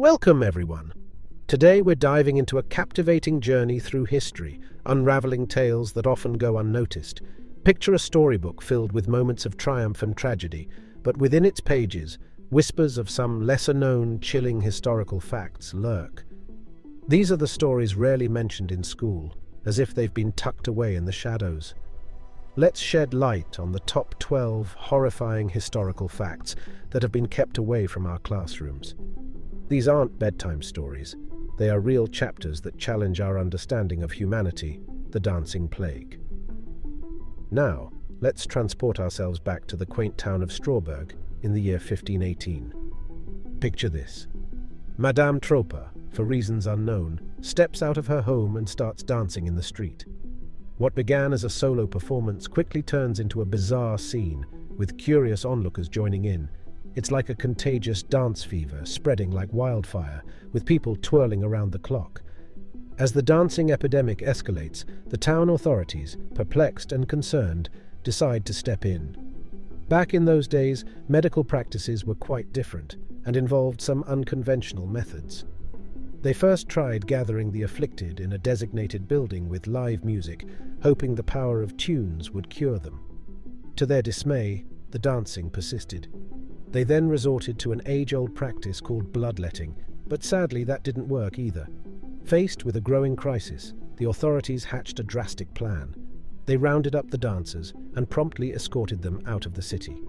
Welcome, everyone. Today we're diving into a captivating journey through history, unraveling tales that often go unnoticed. Picture a storybook filled with moments of triumph and tragedy, but within its pages, whispers of some lesser-known, chilling historical facts lurk. These are the stories rarely mentioned in school, as if they've been tucked away in the shadows. Let's shed light on the top 12 horrifying historical facts that have been kept away from our classrooms. These aren't bedtime stories. They are real chapters that challenge our understanding of humanity, the dancing plague. Now, let's transport ourselves back to the quaint town of Strawberg in the year 1518. Picture this. Madame Tropa, for reasons unknown, steps out of her home and starts dancing in the street. What began as a solo performance quickly turns into a bizarre scene, with curious onlookers joining in. It's like a contagious dance fever spreading like wildfire, with people twirling around the clock. As the dancing epidemic escalates, the town authorities, perplexed and concerned, decide to step in. Back in those days, medical practices were quite different and involved some unconventional methods. They first tried gathering the afflicted in a designated building with live music, hoping the power of tunes would cure them. To their dismay, the dancing persisted. They then resorted to an age-old practice called bloodletting, but sadly that didn't work either. Faced with a growing crisis, the authorities hatched a drastic plan. They rounded up the dancers and promptly escorted them out of the city.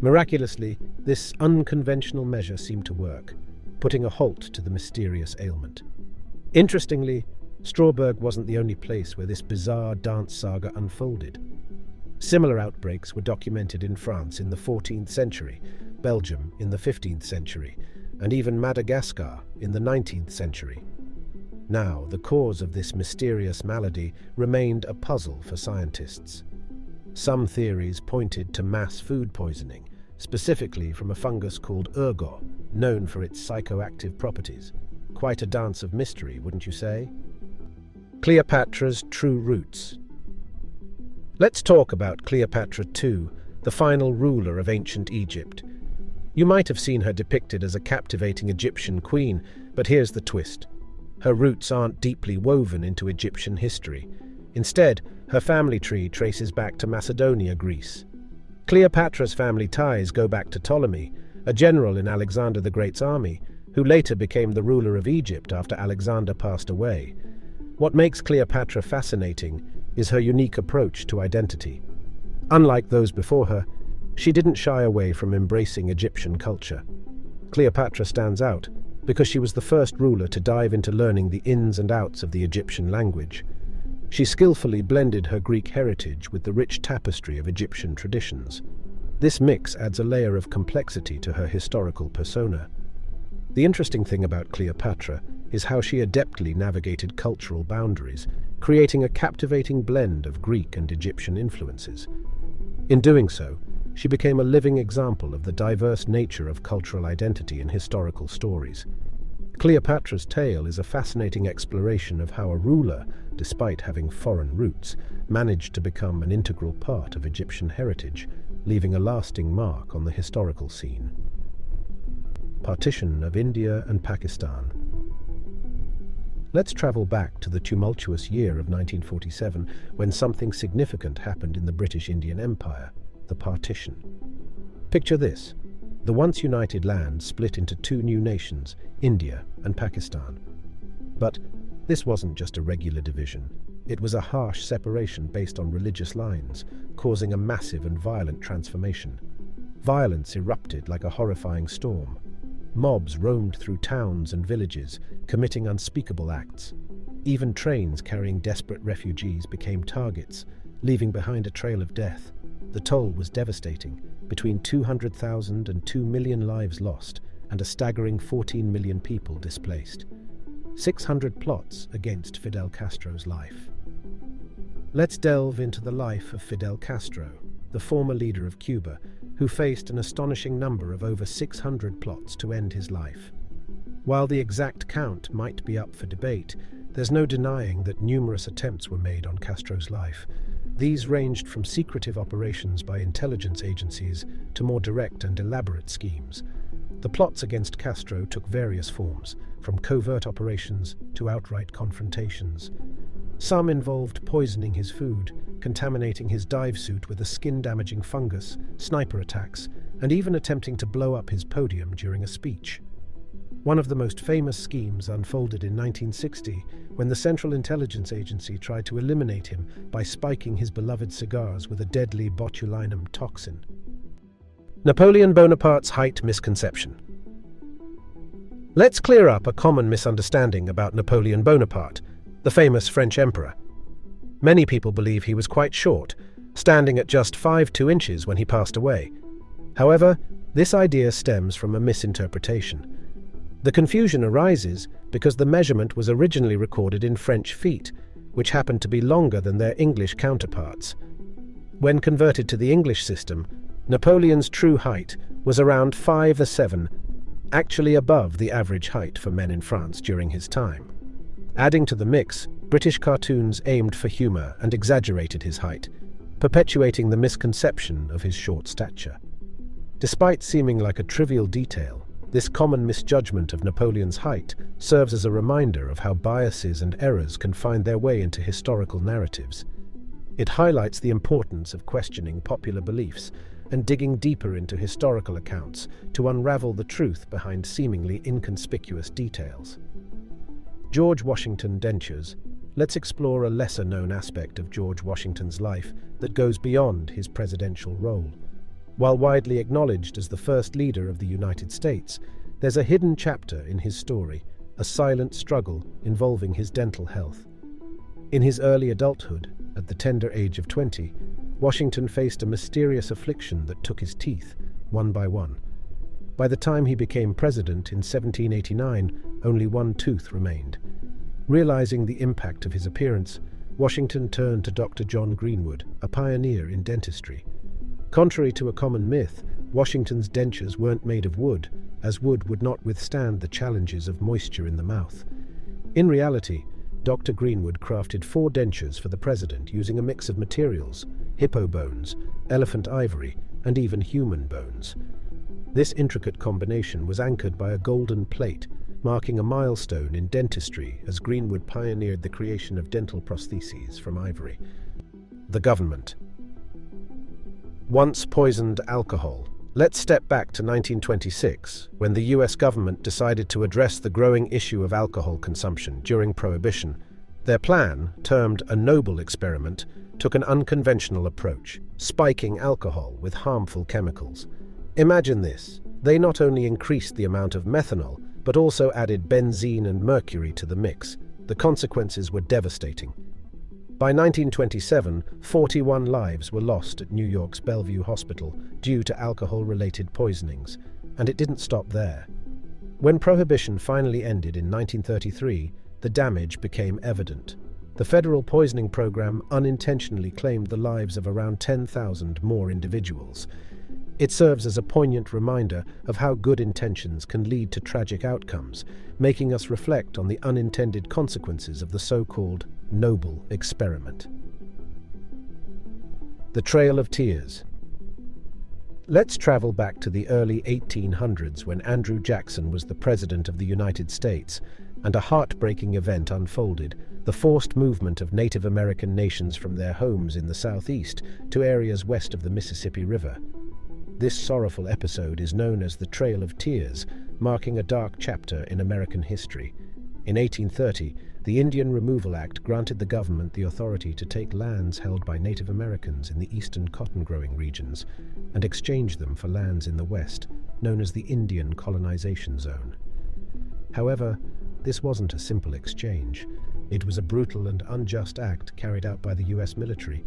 Miraculously, this unconventional measure seemed to work, putting a halt to the mysterious ailment. Interestingly, Strawberg wasn't the only place where this bizarre dance saga unfolded. Similar outbreaks were documented in France in the 14th century, Belgium in the 15th century, and even Madagascar in the 19th century. Now, the cause of this mysterious malady remained a puzzle for scientists. Some theories pointed to mass food poisoning, specifically from a fungus called ergot, known for its psychoactive properties. Quite a dance of mystery, wouldn't you say? Cleopatra's true roots. Let's talk about Cleopatra II, the final ruler of ancient Egypt. You might have seen her depicted as a captivating Egyptian queen, but here's the twist. Her roots aren't deeply woven into Egyptian history. Instead, her family tree traces back to Macedonia, Greece. Cleopatra's family ties go back to Ptolemy, a general in Alexander the Great's army, who later became the ruler of Egypt after Alexander passed away. What makes Cleopatra fascinating is her unique approach to identity. Unlike those before her, she didn't shy away from embracing Egyptian culture. Cleopatra stands out because she was the first ruler to dive into learning the ins and outs of the Egyptian language. She skillfully blended her Greek heritage with the rich tapestry of Egyptian traditions. This mix adds a layer of complexity to her historical persona. The interesting thing about Cleopatra is how she adeptly navigated cultural boundaries, creating a captivating blend of Greek and Egyptian influences. In doing so, she became a living example of the diverse nature of cultural identity in historical stories. Cleopatra's tale is a fascinating exploration of how a ruler, despite having foreign roots, managed to become an integral part of Egyptian heritage, leaving a lasting mark on the historical scene. Partition of India and Pakistan. Let's travel back to the tumultuous year of 1947, when something significant happened in the British Indian Empire, the Partition. Picture this. The once united land split into two new nations, India and Pakistan. But this wasn't just a regular division. It was a harsh separation based on religious lines, causing a massive and violent transformation. Violence erupted like a horrifying storm. Mobs roamed through towns and villages, committing unspeakable acts. Even trains carrying desperate refugees became targets, leaving behind a trail of death. The toll was devastating, between 200,000 and 2 million lives lost, and a staggering 14 million people displaced. 600 plots against Fidel Castro's life. Let's delve into the life of Fidel Castro, the former leader of Cuba, who faced an astonishing number of over 600 plots to end his life. While the exact count might be up for debate, there's no denying that numerous attempts were made on Castro's life. These ranged from secretive operations by intelligence agencies to more direct and elaborate schemes. The plots against Castro took various forms, from covert operations to outright confrontations. Some involved poisoning his food, contaminating his dive suit with a skin-damaging fungus, sniper attacks, and even attempting to blow up his podium during a speech. One of the most famous schemes unfolded in 1960 when the Central Intelligence Agency tried to eliminate him by spiking his beloved cigars with a deadly botulinum toxin. Napoleon Bonaparte's height misconception. Let's clear up a common misunderstanding about Napoleon Bonaparte, the famous French emperor. Many people believe he was quite short, standing at just 5'2" inches when he passed away. However, this idea stems from a misinterpretation. The confusion arises because the measurement was originally recorded in French feet, which happened to be longer than their English counterparts. When converted to the English system, Napoleon's true height was around 5'7", actually above the average height for men in France during his time. Adding to the mix, British cartoons aimed for humour and exaggerated his height, perpetuating the misconception of his short stature. Despite seeming like a trivial detail, this common misjudgment of Napoleon's height serves as a reminder of how biases and errors can find their way into historical narratives. It highlights the importance of questioning popular beliefs and digging deeper into historical accounts to unravel the truth behind seemingly inconspicuous details. George Washington Dentures. Let's explore a lesser-known aspect of George Washington's life that goes beyond his presidential role. While widely acknowledged as the first leader of the United States, there's a hidden chapter in his story, a silent struggle involving his dental health. In his early adulthood, at the tender age of 20, Washington faced a mysterious affliction that took his teeth, one by one. By the time he became president in 1789, only one tooth remained. Realizing the impact of his appearance, Washington turned to Dr. John Greenwood, a pioneer in dentistry. Contrary to a common myth, Washington's dentures weren't made of wood, as wood would not withstand the challenges of moisture in the mouth. In reality, Dr. Greenwood crafted 4 dentures for the president using a mix of materials: hippo bones, elephant ivory, and even human bones. This intricate combination was anchored by a golden plate, marking a milestone in dentistry as Greenwood pioneered the creation of dental prostheses from ivory. The government. Once poisoned alcohol. Let's step back to 1926, when the US government decided to address the growing issue of alcohol consumption during Prohibition. Their plan, termed a noble experiment, took an unconventional approach, spiking alcohol with harmful chemicals. Imagine this. They not only increased the amount of methanol, but also added benzene and mercury to the mix. The consequences were devastating. By 1927, 41 lives were lost at New York's Bellevue Hospital due to alcohol-related poisonings, and it didn't stop there. When Prohibition finally ended in 1933, the damage became evident. The federal poisoning program unintentionally claimed the lives of around 10,000 more individuals. It serves as a poignant reminder of how good intentions can lead to tragic outcomes, making us reflect on the unintended consequences of the so-called noble experiment. The Trail of Tears. Let's travel back to the early 1800s when Andrew Jackson was the President of the United States, and a heartbreaking event unfolded: the forced movement of Native American nations from their homes in the southeast to areas west of the Mississippi River. This sorrowful episode is known as the Trail of Tears, marking a dark chapter in American history. In 1830, the Indian Removal Act granted the government the authority to take lands held by Native Americans in the eastern cotton-growing regions and exchange them for lands in the west, known as the Indian Colonization Zone. However, this wasn't a simple exchange. It was a brutal and unjust act carried out by the U.S. military.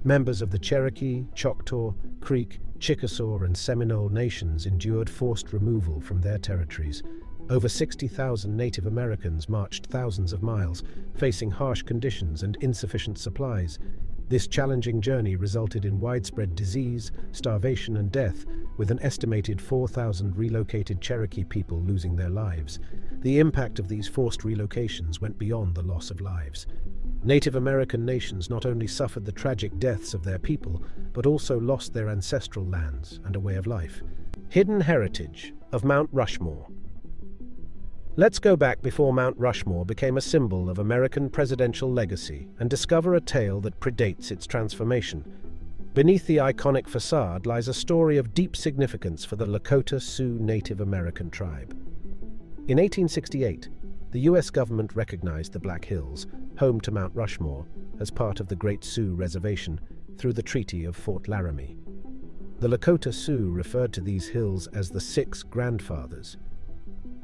Members of the Cherokee, Choctaw, Creek, Chickasaw, and Seminole nations endured forced removal from their territories. Over 60,000 Native Americans marched thousands of miles, facing harsh conditions and insufficient supplies. This challenging journey resulted in widespread disease, starvation, and death, with an estimated 4,000 relocated Cherokee people losing their lives. The impact of these forced relocations went beyond the loss of lives. Native American nations not only suffered the tragic deaths of their people, but also lost their ancestral lands and a way of life. Hidden heritage. of Mount Rushmore. Let's go back before Mount Rushmore became a symbol of American presidential legacy and discover a tale that predates its transformation. Beneath the iconic facade lies a story of deep significance for the Lakota Sioux Native American tribe. In 1868, the U.S. government recognized the Black Hills, home to Mount Rushmore, as part of the Great Sioux Reservation through the Treaty of Fort Laramie. The Lakota Sioux referred to these hills as the Six Grandfathers.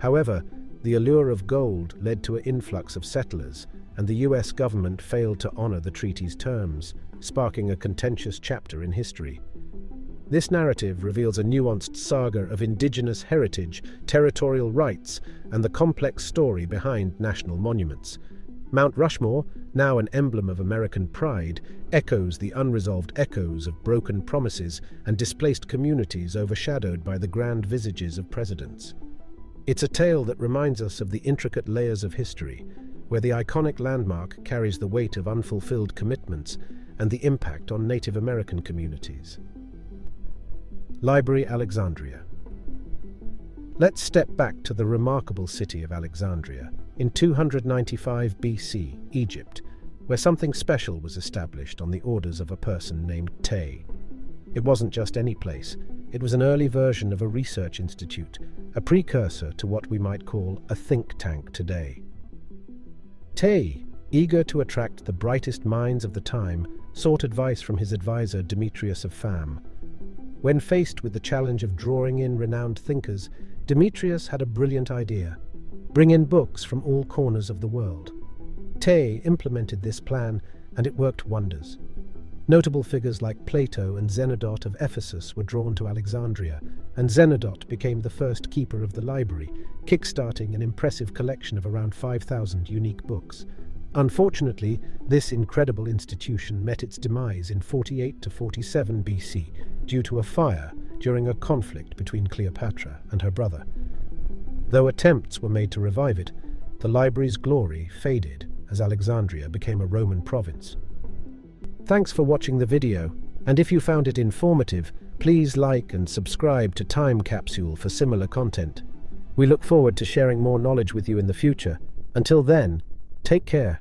However, the allure of gold led to an influx of settlers, and the U.S. government failed to honor the treaty's terms, sparking a contentious chapter in history. This narrative reveals a nuanced saga of indigenous heritage, territorial rights, and the complex story behind national monuments. Mount Rushmore, now an emblem of American pride, echoes the unresolved echoes of broken promises and displaced communities overshadowed by the grand visages of presidents. It's a tale that reminds us of the intricate layers of history, where the iconic landmark carries the weight of unfulfilled commitments and the impact on Native American communities. Library Alexandria. Let's step back to the remarkable city of Alexandria in 295 BC, Egypt, where something special was established on the orders of a person named Tay. It wasn't just any place. It was an early version of a research institute, a precursor to what we might call a think tank today. Tay, eager to attract the brightest minds of the time, sought advice from his advisor Demetrius of Pham. When faced with the challenge of drawing in renowned thinkers, Demetrius had a brilliant idea: bring in books from all corners of the world. Tay implemented this plan, and it worked wonders. Notable figures like Plato and Zenodot of Ephesus were drawn to Alexandria, and Zenodot became the first keeper of the library, kickstarting an impressive collection of around 5,000 unique books. Unfortunately, this incredible institution met its demise in 48 to 47 BC due to a fire during a conflict between Cleopatra and her brother. Though attempts were made to revive it, the library's glory faded as Alexandria became a Roman province. Thanks for watching the video, and if you found it informative, please like and subscribe to Time Capsule for similar content. We look forward to sharing more knowledge with you in the future. Until then, take care.